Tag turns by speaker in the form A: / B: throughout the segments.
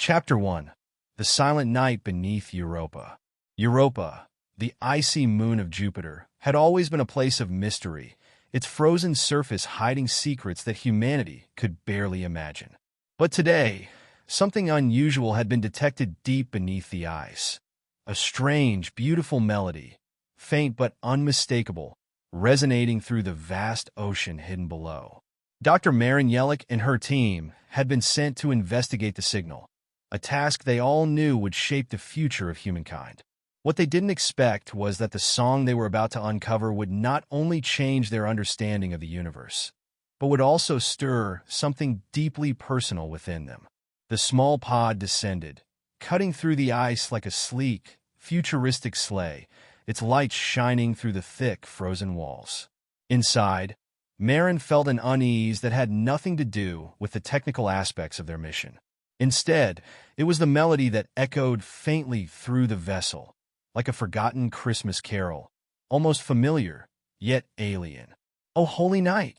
A: Chapter 1. The Silent Night Beneath Europa. Europa, the icy moon of Jupiter, had always been a place of mystery, its frozen surface hiding secrets that humanity could barely imagine. But today, something unusual had been detected deep beneath the ice. A strange, beautiful melody, faint but unmistakable, resonating through the vast ocean hidden below. Dr. Marin Yelich and her team had been sent to investigate the signal, a task they all knew would shape the future of humankind. What they didn't expect was that the song they were about to uncover would not only change their understanding of the universe, but would also stir something deeply personal within them. The small pod descended, cutting through the ice like a sleek, futuristic sleigh, its lights shining through the thick, frozen walls. Inside, Marin felt an unease that had nothing to do with the technical aspects of their mission. Instead, it was the melody that echoed faintly through the vessel, like a forgotten Christmas carol, almost familiar, yet alien. "Oh, holy night!"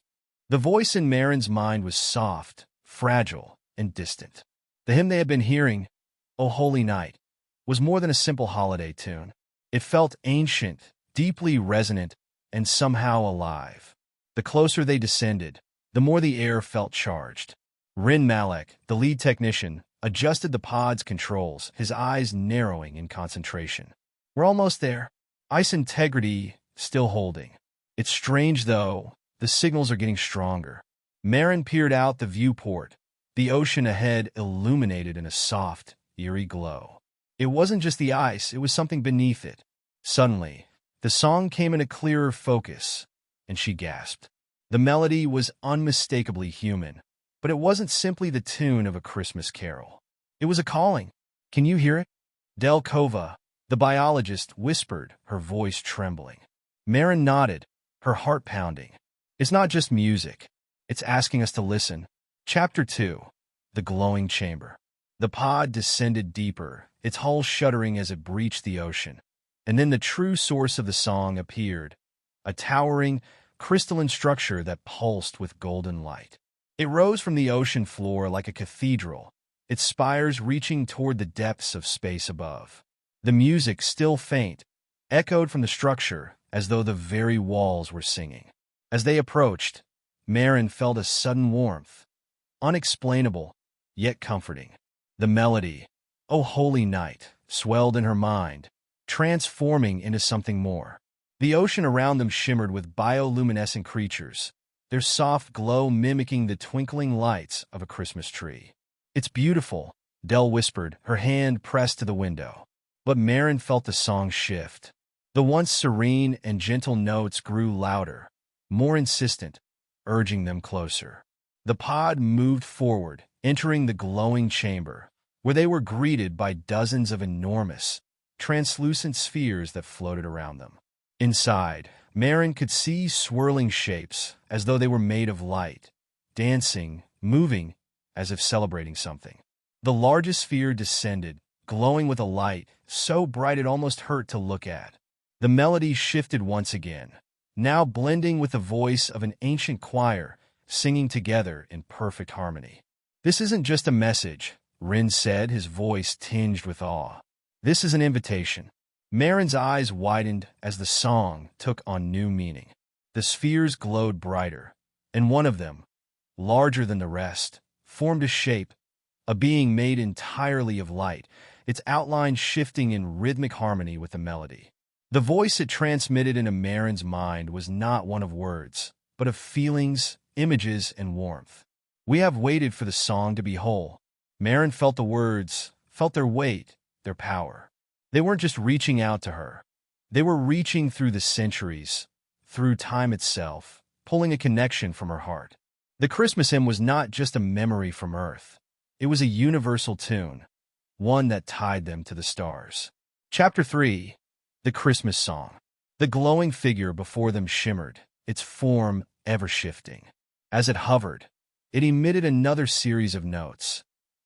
A: The voice in Marin's mind was soft, fragile, and distant. The hymn they had been hearing, "Oh, holy night," was more than a simple holiday tune. It felt ancient, deeply resonant, and somehow alive. The closer they descended, the more the air felt charged. Rin Malek, the lead technician, adjusted the pod's controls, his eyes narrowing in concentration. "We're almost there. Ice integrity still holding. It's strange, though. The signals are getting stronger." Marin peered out the viewport, the ocean ahead illuminated in a soft, eerie glow. It wasn't just the ice, it was something beneath it. Suddenly, the song came into clearer focus, and she gasped. The melody was unmistakably human, but it wasn't simply the tune of a Christmas carol. It was a calling. "Can you hear it?" Del Kova, the biologist, whispered, her voice trembling. Marin nodded, her heart pounding. "It's not just music. It's asking us to listen." Chapter 2. The Glowing Chamber. The pod descended deeper, its hull shuddering as it breached the ocean. And then the true source of the song appeared, a towering, crystalline structure that pulsed with golden light. It rose from the ocean floor like a cathedral, its spires reaching toward the depths of space above. The music, still faint, echoed from the structure as though the very walls were singing. As they approached, Marin felt a sudden warmth, unexplainable, yet comforting. The melody, "Oh Holy Night," swelled in her mind, transforming into something more. The ocean around them shimmered with bioluminescent creatures, their soft glow mimicking the twinkling lights of a Christmas tree. "It's beautiful," Del whispered, her hand pressed to the window. But Marin felt the song shift. The once serene and gentle notes grew louder, more insistent, urging them closer. The pod moved forward, entering the glowing chamber, where they were greeted by dozens of enormous, translucent spheres that floated around them. Inside, Marin could see swirling shapes, as though they were made of light, dancing, moving, as if celebrating something. The largest sphere descended, glowing with a light so bright it almost hurt to look at. The melody shifted once again, now blending with the voice of an ancient choir, singing together in perfect harmony. "This isn't just a message," Rin said, his voice tinged with awe. "This is an invitation." Marin's eyes widened as the song took on new meaning. The spheres glowed brighter, and one of them, larger than the rest, formed a shape, a being made entirely of light, its outline shifting in rhythmic harmony with the melody. The voice it transmitted into Marin's mind was not one of words, but of feelings, images, and warmth. "We have waited for the song to be whole." Marin felt the words, felt their weight, their power. They weren't just reaching out to her. They were reaching through the centuries, through time itself, pulling a connection from her heart. The Christmas hymn was not just a memory from Earth. It was a universal tune, one that tied them to the stars. Chapter 3. The Christmas Song. The glowing figure before them shimmered, its form ever-shifting. As it hovered, it emitted another series of notes,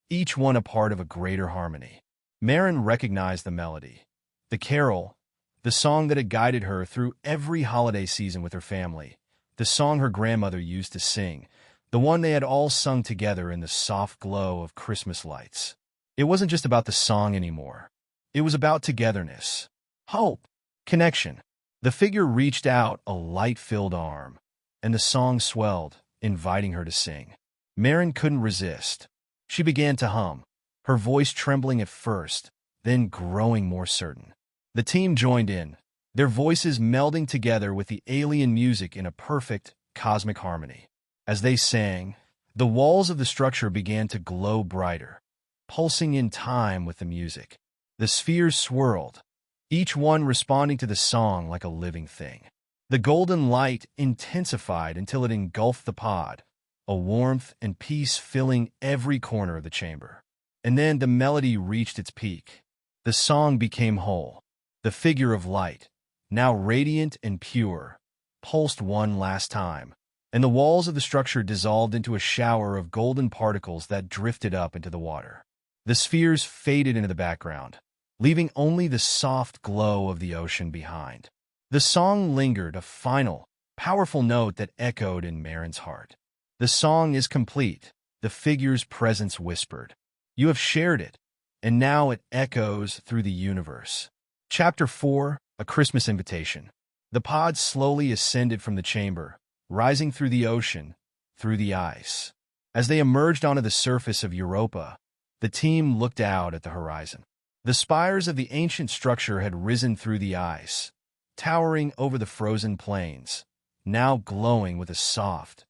A: each one a part of a greater harmony. Marin recognized the melody, the carol, the song that had guided her through every holiday season with her family, the song her grandmother used to sing, the one they had all sung together in the soft glow of Christmas lights. It wasn't just about the song anymore. It was about togetherness, hope, connection. The figure reached out a light-filled arm, and the song swelled, inviting her to sing. Marin couldn't resist. She began to hum, her voice trembling at first, then growing more certain. The team joined in, their voices melding together with the alien music in a perfect, cosmic harmony. As they sang, the walls of the structure began to glow brighter, pulsing in time with the music. The spheres swirled, each one responding to the song like a living thing. The golden light intensified until it engulfed the pod, a warmth and peace filling every corner of the chamber. And then the melody reached its peak. The song became whole. The figure of light, now radiant and pure, pulsed one last time, and the walls of the structure dissolved into a shower of golden particles that drifted up into the water. The spheres faded into the background, leaving only the soft glow of the ocean behind. The song lingered, a final, powerful note that echoed in Marin's heart. The song is complete, the figure's presence whispered. You have shared it, and now it echoes through the universe. Chapter 4, A Christmas Invitation. The pod slowly ascended from the chamber, rising through the ocean, through the ice. As they emerged onto the surface of Europa, the team looked out at the horizon. The spires of the ancient structure had risen through the ice, towering over the frozen plains, now glowing with a soft,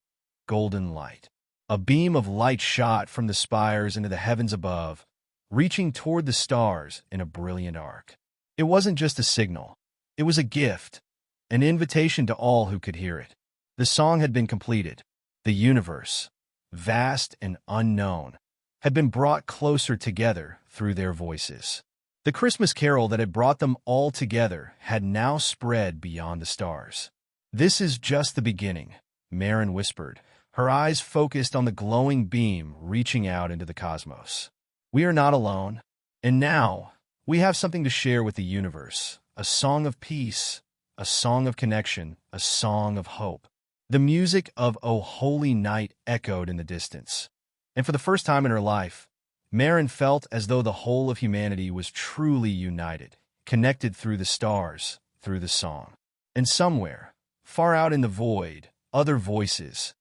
A: golden light. A beam of light shot from the spires into the heavens above, reaching toward the stars in a brilliant arc. It wasn't just a signal. It was a gift, an invitation to all who could hear it. The song had been completed. The universe, vast and unknown, had been brought closer together through their voices. The Christmas carol that had brought them all together had now spread beyond the stars. This is just the beginning, Marin whispered, her eyes focused on the glowing beam reaching out into the cosmos. We are not alone, and now we have something to share with the universe, a song of peace, a song of connection, a song of hope. The music of O Holy Night echoed in the distance, and for the first time in her life, Marin felt as though the whole of humanity was truly united, connected through the stars, through the song. And somewhere, far out in the void, other voices,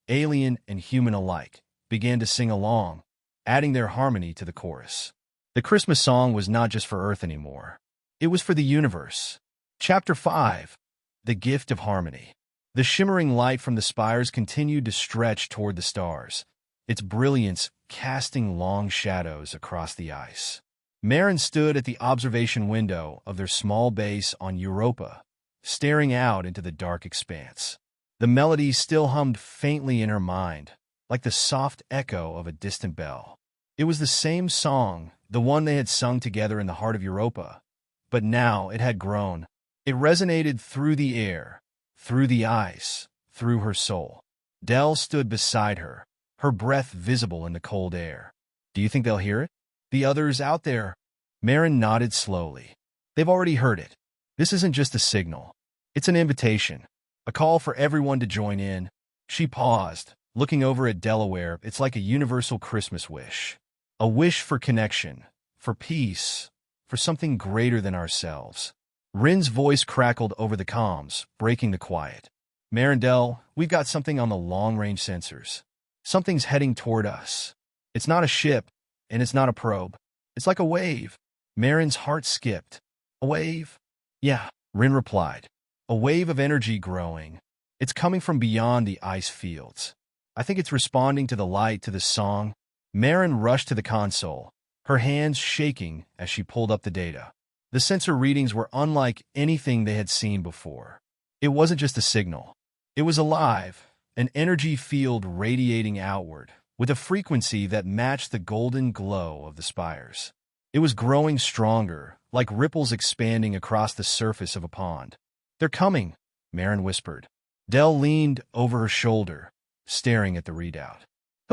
A: alien and human alike, began to sing along, adding their harmony to the chorus. The Christmas song was not just for Earth anymore. It was for the universe. Chapter 5, The Gift of Harmony. The shimmering light from the spires continued to stretch toward the stars, its brilliance casting long shadows across the ice. Marin stood at the observation window of their small base on Europa, staring out into the dark expanse. The melody still hummed faintly in her mind, like the soft echo of a distant bell. It was the same song, the one they had sung together in the heart of Europa, but now it had grown. It resonated through the air, through the ice, through her soul. Dell stood beside her, her breath visible in the cold air. Do you think they'll hear it? The others out there? Marin nodded slowly. They've already heard it. This isn't just a signal. It's an invitation, a call for everyone to join in. She paused, looking over at Delaware. It's like a universal Christmas wish. A wish for connection, for peace, for something greater than ourselves. Rin's voice crackled over the comms, breaking the quiet. Marindel, we've got something on the long-range sensors. Something's heading toward us. It's not a ship, and it's not a probe. It's like a wave. Marin's heart skipped. A wave? Yeah, Rin replied. A wave of energy growing. It's coming from beyond the ice fields. I think it's responding to the light, to the song. Marin rushed to the console, her hands shaking as she pulled up the data. The sensor readings were unlike anything they had seen before. It wasn't just a signal. It was alive, an energy field radiating outward, with a frequency that matched the golden glow of the spires. It was growing stronger, like ripples expanding across the surface of a pond. They're coming, Marin whispered. Dell leaned over her shoulder, staring at the readout.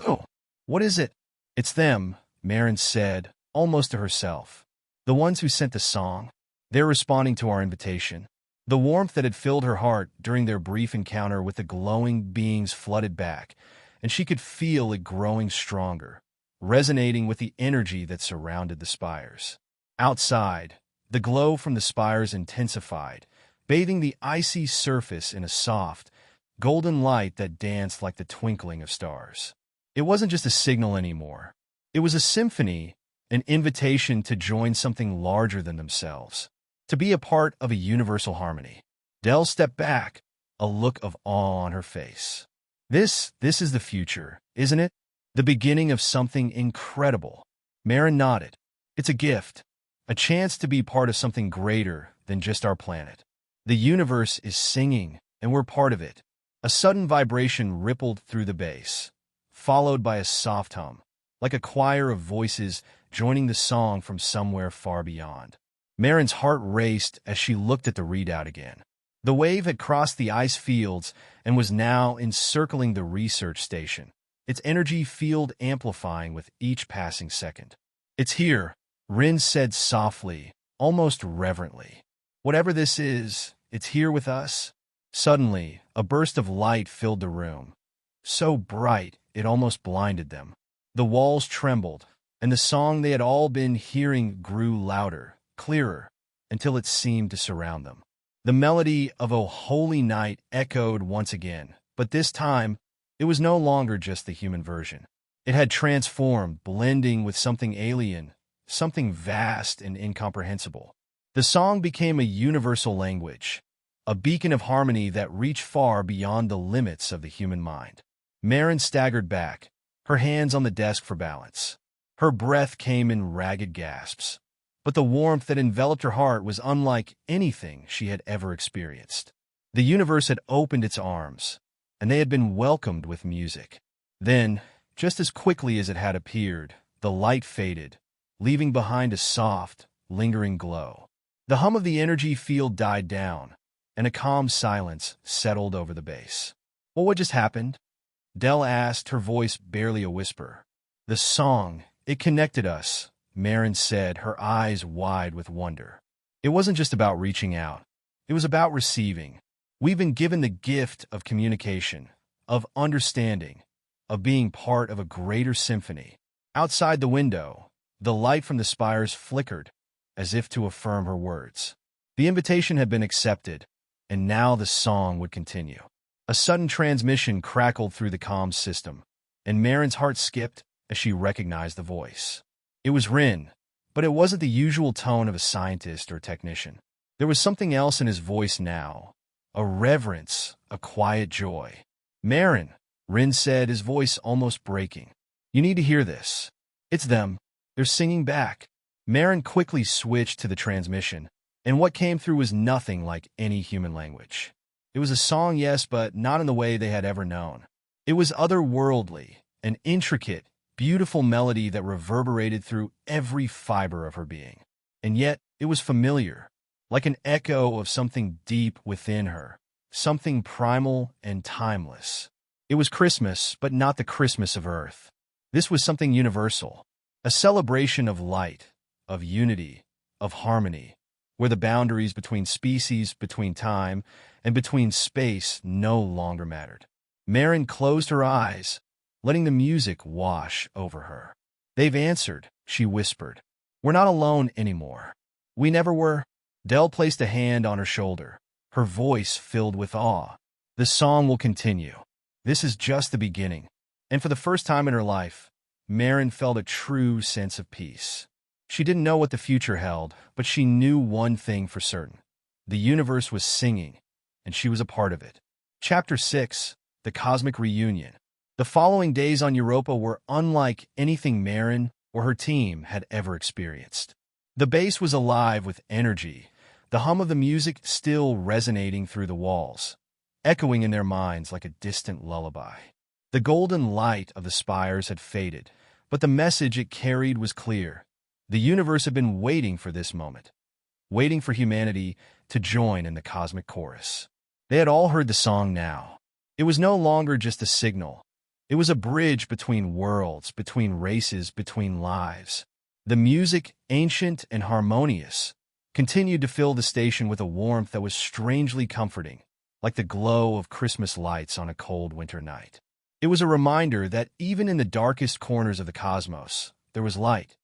A: Oh, what is it? It's them, Marin said, almost to herself. The ones who sent the song. They're responding to our invitation. The warmth that had filled her heart during their brief encounter with the glowing beings flooded back, and she could feel it growing stronger, resonating with the energy that surrounded the spires. Outside, the glow from the spires intensified, bathing the icy surface in a soft, golden light that danced like the twinkling of stars. It wasn't just a signal anymore. It was a symphony, an invitation to join something larger than themselves, to be a part of a universal harmony. Dell stepped back, a look of awe on her face. This is the future, isn't it? The beginning of something incredible. Marin nodded. It's a gift, a chance to be part of something greater than just our planet. The universe is singing, and we're part of it. A sudden vibration rippled through the bass, followed by a soft hum, like a choir of voices joining the song from somewhere far beyond. Marin's heart raced as she looked at the readout again. The wave had crossed the ice fields and was now encircling the research station, its energy field amplifying with each passing second. It's here, Rin said softly, almost reverently. Whatever this is, it's here with us. Suddenly, a burst of light filled the room, so bright it almost blinded them. The walls trembled, and the song they had all been hearing grew louder, clearer, until it seemed to surround them. The melody of "O Holy Night" echoed once again, but this time, it was no longer just the human version. It had transformed, blending with something alien, something vast and incomprehensible. The song became a universal language, a beacon of harmony that reached far beyond the limits of the human mind. Marin staggered back, her hands on the desk for balance. Her breath came in ragged gasps, but the warmth that enveloped her heart was unlike anything she had ever experienced. The universe had opened its arms, and they had been welcomed with music. Then, just as quickly as it had appeared, the light faded, leaving behind a soft, lingering glow. The hum of the energy field died down, and a calm silence settled over the base. What just happened? Dell asked, her voice barely a whisper. The song, it connected us, Marin said, her eyes wide with wonder. It wasn't just about reaching out. It was about receiving. We've been given the gift of communication, of understanding, of being part of a greater symphony. Outside the window, the light from the spires flickered, as if to affirm her words. The invitation had been accepted, and now the song would continue. A sudden transmission crackled through the comms system, and Marin's heart skipped as she recognized the voice. It was Rin, but it wasn't the usual tone of a scientist or technician. There was something else in his voice now, a reverence, a quiet joy. Marin, Rin said, his voice almost breaking. You need to hear this. It's them. They're singing back. Marin quickly switched to the transmission, and what came through was nothing like any human language. It was a song, yes, but not in the way they had ever known. It was otherworldly, an intricate, beautiful melody that reverberated through every fiber of her being. And yet, it was familiar, like an echo of something deep within her, something primal and timeless. It was Christmas, but not the Christmas of Earth. This was something universal, a celebration of light, of unity, of harmony, where the boundaries between species, between time, and between space no longer mattered. Marin closed her eyes, letting the music wash over her. They've answered, she whispered. We're not alone anymore. We never were. Dell placed a hand on her shoulder, her voice filled with awe. The song will continue. This is just the beginning. And for the first time in her life, Marin felt a true sense of peace. She didn't know what the future held, but she knew one thing for certain. The universe was singing, and she was a part of it. Chapter 6, The Cosmic Reunion. The following days on Europa were unlike anything Marin or her team had ever experienced. The base was alive with energy, the hum of the music still resonating through the walls, echoing in their minds like a distant lullaby. The golden light of the spires had faded, but the message it carried was clear. The universe had been waiting for this moment, waiting for humanity to join in the cosmic chorus. They had all heard the song now. It was no longer just a signal. It was a bridge between worlds, between races, between lives. The music, ancient and harmonious, continued to fill the station with a warmth that was strangely comforting, like the glow of Christmas lights on a cold winter night. It was a reminder that even in the darkest corners of the cosmos, there was light,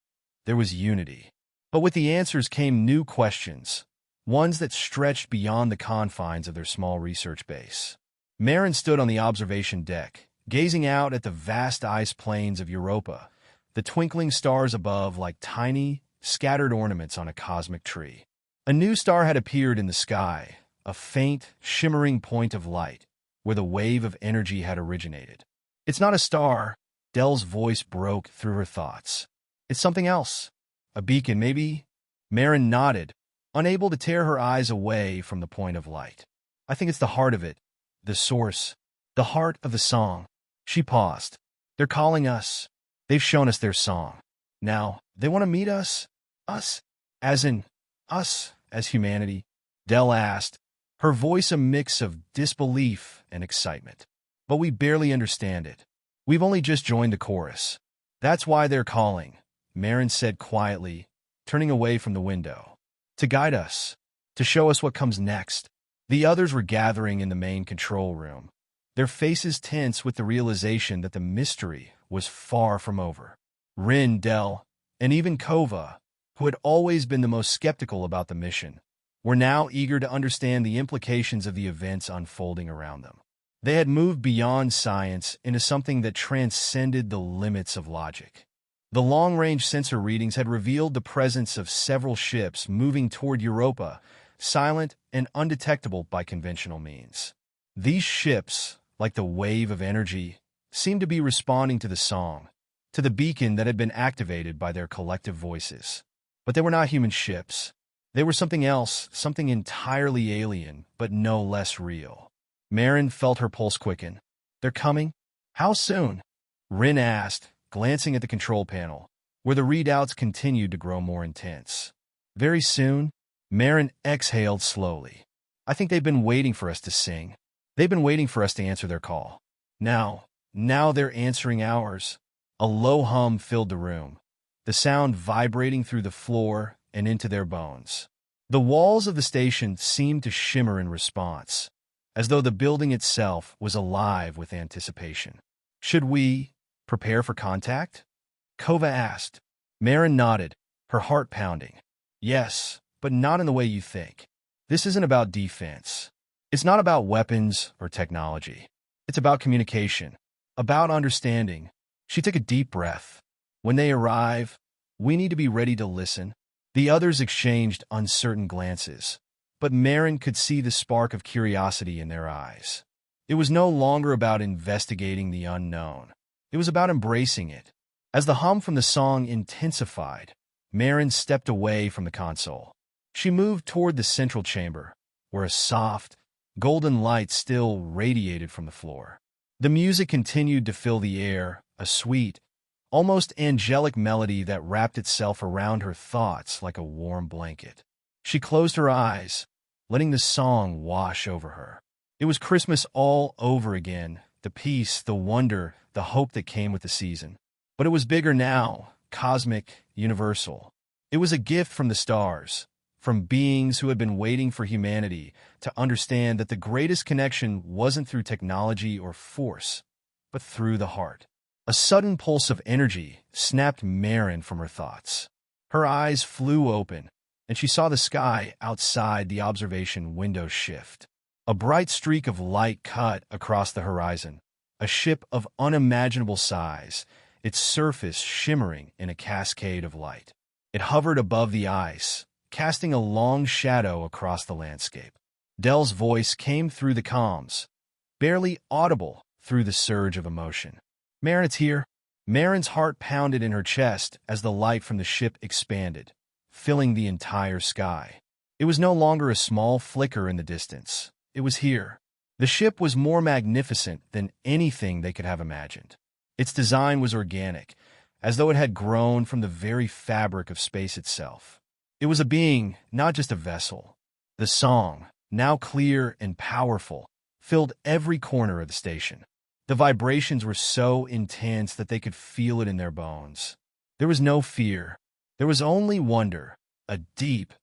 A: there was unity. But with the answers came new questions, ones that stretched beyond the confines of their small research base. Marin stood on the observation deck, gazing out at the vast ice plains of Europa, the twinkling stars above like tiny, scattered ornaments on a cosmic tree. A new star had appeared in the sky, a faint, shimmering point of light, where the wave of energy had originated. "It's not a star," Dell's voice broke through her thoughts. "It's something else. A beacon, maybe?" Marin nodded, unable to tear her eyes away from the point of light. "I think it's the heart of it, the source, the heart of the song." She paused. "They're calling us. They've shown us their song. Now, they want to meet us? Us? As in, us as humanity?" Dell asked, her voice a mix of disbelief and excitement. "But we barely understand it. We've only just joined the chorus." "That's why they're calling," Marin said quietly, turning away from the window. "To guide us, to show us what comes next." The others were gathering in the main control room, their faces tense with the realization that the mystery was far from over. Rin, Dell, and even Kova, who had always been the most skeptical about the mission, were now eager to understand the implications of the events unfolding around them. They had moved beyond science into something that transcended the limits of logic. The long-range sensor readings had revealed the presence of several ships moving toward Europa, silent and undetectable by conventional means. These ships, like the wave of energy, seemed to be responding to the song, to the beacon that had been activated by their collective voices. But they were not human ships. They were something else, something entirely alien, but no less real. Marin felt her pulse quicken. "They're coming? How soon?" Rin asked, glancing at the control panel, where the readouts continued to grow more intense. "Very soon," Marin exhaled slowly. "I think they've been waiting for us to sing. They've been waiting for us to answer their call. Now they're answering ours." A low hum filled the room, the sound vibrating through the floor and into their bones. The walls of the station seemed to shimmer in response, as though the building itself was alive with anticipation. "Should we prepare for contact?" Kova asked. Marin nodded, her heart pounding. "Yes, but not in the way you think. This isn't about defense. It's not about weapons or technology. It's about communication, about understanding." She took a deep breath. "When they arrive, we need to be ready to listen." The others exchanged uncertain glances, but Marin could see the spark of curiosity in their eyes. It was no longer about investigating the unknown. It was about embracing it. As the hum from the song intensified, Marin stepped away from the console. She moved toward the central chamber, where a soft, golden light still radiated from the floor. The music continued to fill the air, a sweet, almost angelic melody that wrapped itself around her thoughts like a warm blanket. She closed her eyes, letting the song wash over her. It was Christmas all over again, the peace, the wonder, the hope that came with the season. But it was bigger now, cosmic, universal. It was a gift from the stars, from beings who had been waiting for humanity to understand that the greatest connection wasn't through technology or force, but through the heart. A sudden pulse of energy snapped Marin from her thoughts. Her eyes flew open, and she saw the sky outside the observation window shift. A bright streak of light cut across the horizon, a ship of unimaginable size, its surface shimmering in a cascade of light. It hovered above the ice, casting a long shadow across the landscape. Dell's voice came through the comms, barely audible through the surge of emotion. "Marin, it's here." Marin's heart pounded in her chest as the light from the ship expanded, filling the entire sky. It was no longer a small flicker in the distance. It was here. The ship was more magnificent than anything they could have imagined. Its design was organic, as though it had grown from the very fabric of space itself. It was a being, not just a vessel. The song, now clear and powerful, filled every corner of the station. The vibrations were so intense that they could feel it in their bones. There was no fear. There was only wonder, a deep,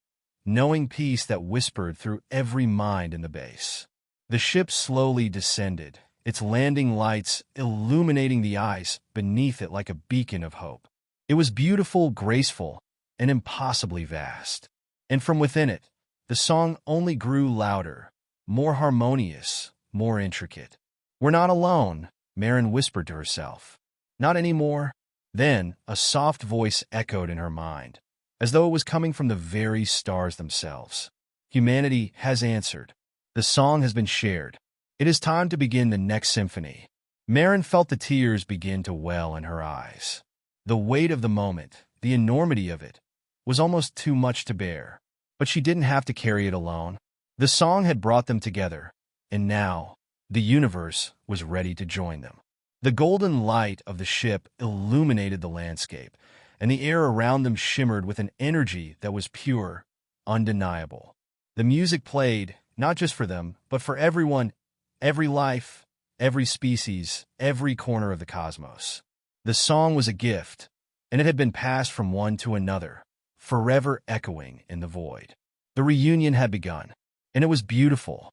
A: knowing peace that whispered through every mind in the base. The ship slowly descended, its landing lights illuminating the ice beneath it like a beacon of hope. It was beautiful, graceful, and impossibly vast. And from within it, the song only grew louder, more harmonious, more intricate. "We're not alone," Marin whispered to herself. "Not anymore." Then a soft voice echoed in her mind, as though it was coming from the very stars themselves. "Humanity has answered. The song has been shared. It is time to begin the next symphony." Marin felt the tears begin to well in her eyes. The weight of the moment, the enormity of it, was almost too much to bear. But she didn't have to carry it alone. The song had brought them together, and now the universe was ready to join them. The golden light of the ship illuminated the landscape, and the air around them shimmered with an energy that was pure, undeniable. The music played, not just for them, but for everyone, every life, every species, every corner of the cosmos. The song was a gift, and it had been passed from one to another, forever echoing in the void. The reunion had begun, and it was beautiful,